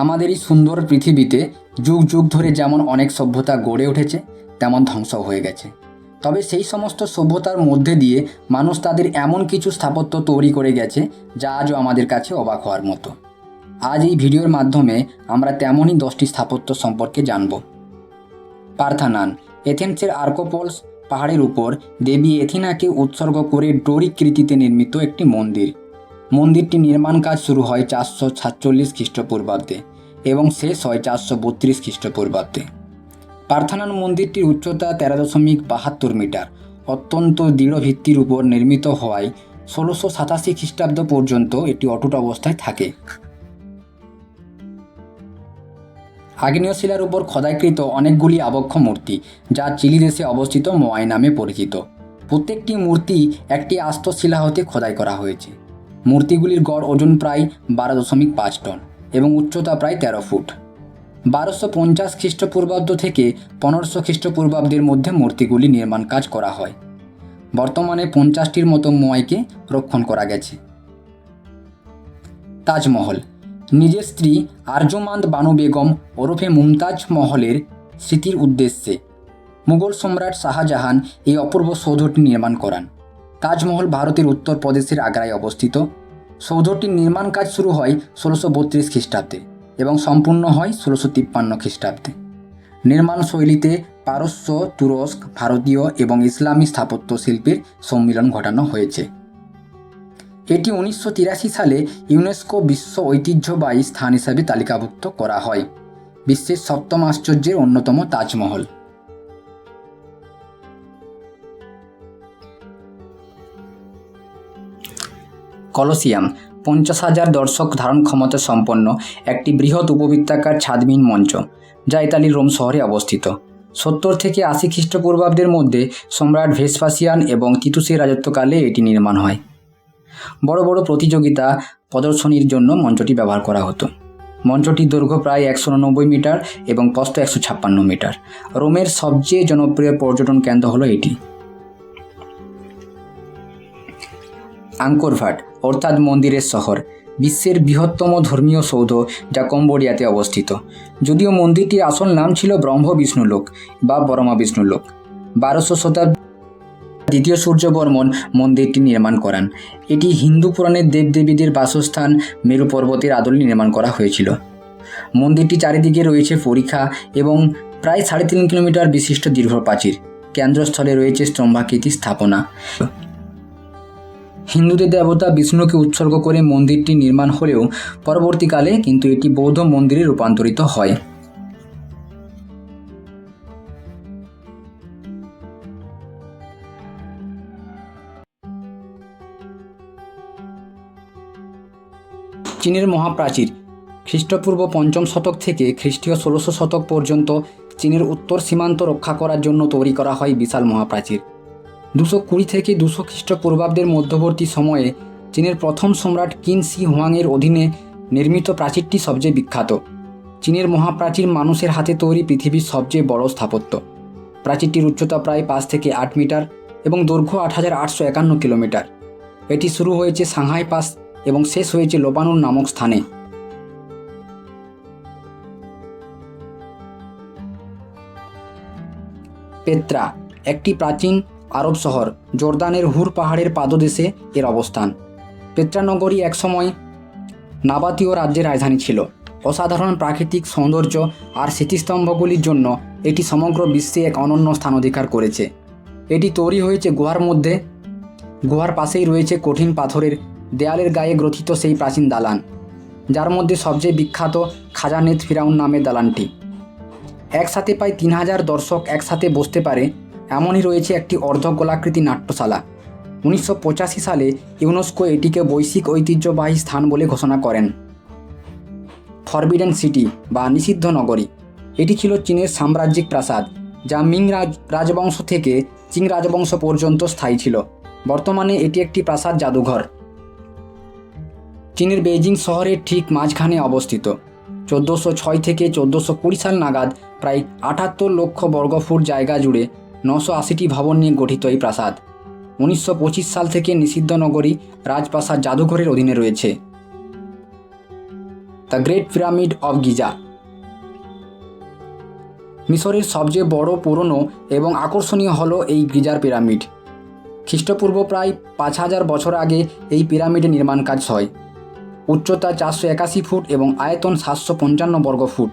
আমাদের এই সুন্দর পৃথিবীতে যুগ যুগ ধরে যেমন অনেক সভ্যতা গড়ে উঠেছে, তেমন ধ্বংস হয়ে গেছে। তবে সেই সমস্ত সভ্যতার মধ্যে দিয়ে মানুষ তাদের এমন কিছু স্থাপত্য তৈরি করে গেছে যা আজও আমাদের কাছে অবাক হওয়ার মতো। আজ এই ভিডিওর মাধ্যমে আমরা তেমনই 10টি স্থাপত্য সম্পর্কে জানব। পার্থানান, এথেন্সের আর্কোপোলস পাহাড়ের উপর দেবী এথিনাকে উৎসর্গ করে ডোরিক কৃতিতে নির্মিত একটি মন্দির। মন্দিরটি নির্মাণ কাজ শুরু হয় 447 খ্রিস্টপূর্বাব্দে এবং শেষ হয় 432 খ্রিস্টপূর্বাব্দে। পার্থানান মন্দিরটির উচ্চতা 13.72 মিটার। অত্যন্ত দৃঢ় ভিত্তির উপর নির্মিত হওয়ায় 1687 খ্রিস্টাব্দ পর্যন্ত এটি অটুট অবস্থায় থাকে। আগ্নেয় শিলার উপর খোদাইকৃত অনেকগুলি আবক্ষ মূর্তি, যা চিলি দেশে অবস্থিত মোয়াই নামে পরিচিত। প্রত্যেকটি মূর্তি একটি আস্ত শিলা হতে খোদাই করা হয়েছে। মূর্তিগুলির গড় ওজন প্রায় 12.5 টন এবং উচ্চতা প্রায় 13 ফুট। 1250 খ্রিস্টপূর্বাব্দ থেকে 1500 খ্রিস্টপূর্বাব্দের মধ্যে মূর্তিগুলি নির্মাণ কাজ করা হয়। বর্তমানে 50টির মতো মোয়াইকে রক্ষণ করা গেছে। তাজমহল, নিজের স্ত্রী আরজুমান্দ বানু বেগম ওরফে মুমতাজ মহলের স্মৃতির উদ্দেশ্যে মুঘল সম্রাট শাহজাহান এই অপূর্ব সৌধটি নির্মাণ করান। তাজমহল ভারতের উত্তরপ্রদেশের আগ্রায় অবস্থিত। সৌধটির নির্মাণ কাজ শুরু হয় 1632 খ্রিস্টাব্দে এবং সম্পূর্ণ হয় 1653 খ্রিস্টাব্দে। নির্মাণ শৈলীতে পারস্য, তুরস্ক, ভারতীয় এবং ইসলামী স্থাপত্য শিল্পের সম্মিলন ঘটানো হয়েছে। এটি 1983 সালে ইউনেস্কো বিশ্ব ঐতিহ্যবাহী স্থান হিসাবে তালিকাভুক্ত করা হয়। বিশ্বের 7ম আশ্চর্যের অন্যতম তাজমহল। কলোসিয়াম, 50,000 দর্শক ধারণ ক্ষমতা সম্পন্ন একটি বৃহৎ উপবৃত্তাকার ছাদবিহীন মঞ্চ, যা ইতালির রোম শহরে অবস্থিত। 70 থেকে 80 খ্রিস্টপূর্বাব্দের মধ্যে সম্রাট ভেসপাসিয়ান এবং তিতুসের রাজত্বকালে এটি নির্মাণ হয়। বড় বড় প্রতিযোগিতা প্রদর্শনীর জন্য মঞ্চটি ব্যবহার করা হতো। মঞ্চটির দৈর্ঘ্য প্রায় 189 মিটার এবং প্রস্থ 156 মিটার। রোমের সবচেয়ে জনপ্রিয় পর্যটন কেন্দ্র হলো এটি। আঙ্কর ভাট অর্থাৎ মন্দিরের শহর, বিশ্বের বৃহত্তম ধর্মীয় সৌধ, যা কম্বোডিয়াতে অবস্থিত। যদিও মন্দিরটির আসল নাম ছিল ব্রহ্ম বিষ্ণুলোক বা বরমা বিষ্ণুলোক। 1200 শতাব্দী দ্বিতীয় সূর্যবর্মন মন্দিরটি নির্মাণ করান। এটি হিন্দু পুরাণের দেবদেবীদের বাসস্থান মেরু পর্বতের আদলে নির্মাণ করা হয়েছিল। মন্দিরটি চারিদিকে রয়েছে পরিখা এবং প্রায় 3.5 কিলোমিটার বিশিষ্ট দীর্ঘ প্রাচীর। কেন্দ্রস্থলে রয়েছে স্তম্ভাকৃতি স্থাপনা। হিন্দুদের দেবতা বিষ্ণুকে উৎসর্গ করে মন্দিরটি নির্মাণ হলেও পরবর্তীকালে কিন্তু এটি বৌদ্ধ মন্দিরে রূপান্তরিত হয়। চীনের মহাপ্রাচীর, খ্রিস্টপূর্ব 5ম শতক থেকে খ্রিস্টীয় 1600 শতক পর্যন্ত চীনের উত্তর সীমান্ত রক্ষা করার জন্য তৈরি করা হয় বিশাল মহাপ্রাচীর। 220 থেকে 200 খ্রিস্টপূর্বাব্দের মধ্যবর্তী সময়ে চীনের প্রথম সম্রাট কিন শি হুয়াংয়ের অধীনে নির্মিত প্রাচীরটি সবচেয়ে বিখ্যাত। চীনের মহাপ্রাচীর মানুষের হাতে তৈরি পৃথিবীর সবচেয়ে বড় স্থাপত্য। প্রাচীরটির উচ্চতা প্রায় 5 থেকে 8 মিটার এবং দৈর্ঘ্য 8851 কিলোমিটার। এটি শুরু হয়েছে সাংহাই পাস এবং শেষ হয়েছে লোপানুর নামক স্থানে। পেত্রা, একটি প্রাচীন আরব শহর, জর্দানের হুর পাহাড়ের পাদদেশে এর অবস্থান। পেত্রা নগরী একসময় নাবাতীয় রাজ্যের রাজধানী ছিল। অসাধারণ প্রাকৃতিক সৌন্দর্য আর স্মৃতিস্তম্ভগুলির জন্য এটি সমগ্র বিশ্বে এক অনন্য স্থান অধিকার করেছে। এটি তৈরি হয়েছে গুহার মধ্যে। গুহার পাশেই রয়েছে কঠিন পাথরের দেয়ালের গায়ে গ্রথিত সেই প্রাচীন দালান, যার মধ্যে সবচেয়ে বিখ্যাত খাজানেত ফিরাউন নামের দালানটি। একসাথে প্রায় 3000 দর্শক একসাথে বসতে পারে এমনই রয়েছে একটি অর্ধগোলাকৃতি নাট্যশালা। 1985 সালে ইউনেস্কো এটিকে বৈশ্বিক ঐতিহ্যবাহী স্থান বলে ঘোষণা করেন। ফরবিডেন সিটি বা নিষিদ্ধ নগরী, এটি ছিল চীনের সাম্রাজ্যিক প্রাসাদ, যা মিং রাজবংশ থেকে চিং রাজবংশ পর্যন্ত স্থায়ী ছিল। বর্তমানে এটি একটি প্রাসাদ জাদুঘর। চীনের বেইজিং শহরের ঠিক মাঝখানে অবস্থিত। 1406 থেকে 1420 সাল নাগাদ প্রায় 78 লক্ষ বর্গফুট জায়গা জুড়ে 980টি ভবন নিয়ে গঠিত এই প্রাসাদ 1925 সাল থেকে নিষিদ্ধ নগরী রাজপ্রাসাদ জাদুঘরের অধীনে রয়েছে। The great pyramid of Giza. মিশরের সবচেয়ে বড়, পুরনো এবং আকর্ষণীয় হলো এই গিজার পিরামিড। খ্রিস্টপূর্ব প্রায় 5000 বছর আগে এই পিরামিডের নির্মাণ কাজ হয়। উচ্চতা 481 ফুট এবং আয়তন 755 বর্গ ফুট।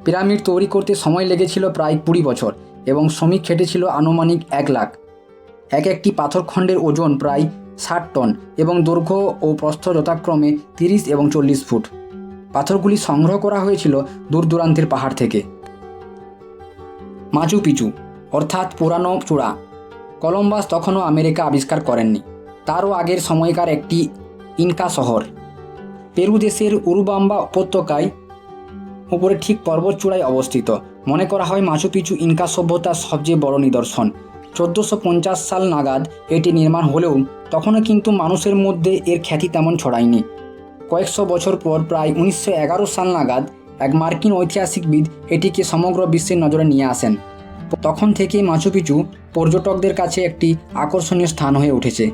পিরামিড তৈরি করতে সময় লেগেছিল প্রায় 20 বছর এবং শ্রমিক খেটেছিল আনুমানিক 1 লাখ। একটি পাথরখণ্ডের ওজন প্রায় 60 টন এবং দৈর্ঘ্য ও প্রস্থ যথাক্রমে 30 এবং 40 ফুট। পাথরগুলি সংগ্রহ করা হয়েছিল দূর দূরান্তের পাহাড় থেকে। মাচু পিচু অর্থাৎ পুরানো চূড়া। কলম্বাস তখনও আমেরিকা আবিষ্কার করেননি। তারও আগের সময়কার একটি ইনকা শহর। পেরু দেশের উরুবাম্বা উপত্যকায় উপরে ঠিক পর্বতচূড়ায় অবস্থিত। মনে করা হয় মাচু পিচু ইনকা সভ্যতার সবচেয়ে বড় নিদর্শন। 1450 সাল নাগাদ এটি নির্মাণ হলেও তখনও কিন্তু মানুষের মধ্যে এর খ্যাতি তেমন ছড়ায়নি। কয়েকশো বছর পর প্রায় 1911 সাল নাগাদ এক মার্কিন ঐতিহাসিকবিদ এটিকে সমগ্র বিশ্বের নজরে নিয়ে আসেন। তখন থেকেই মাচু পিচু পর্যটকদের কাছে একটি আকর্ষণীয় স্থান হয়ে উঠেছে।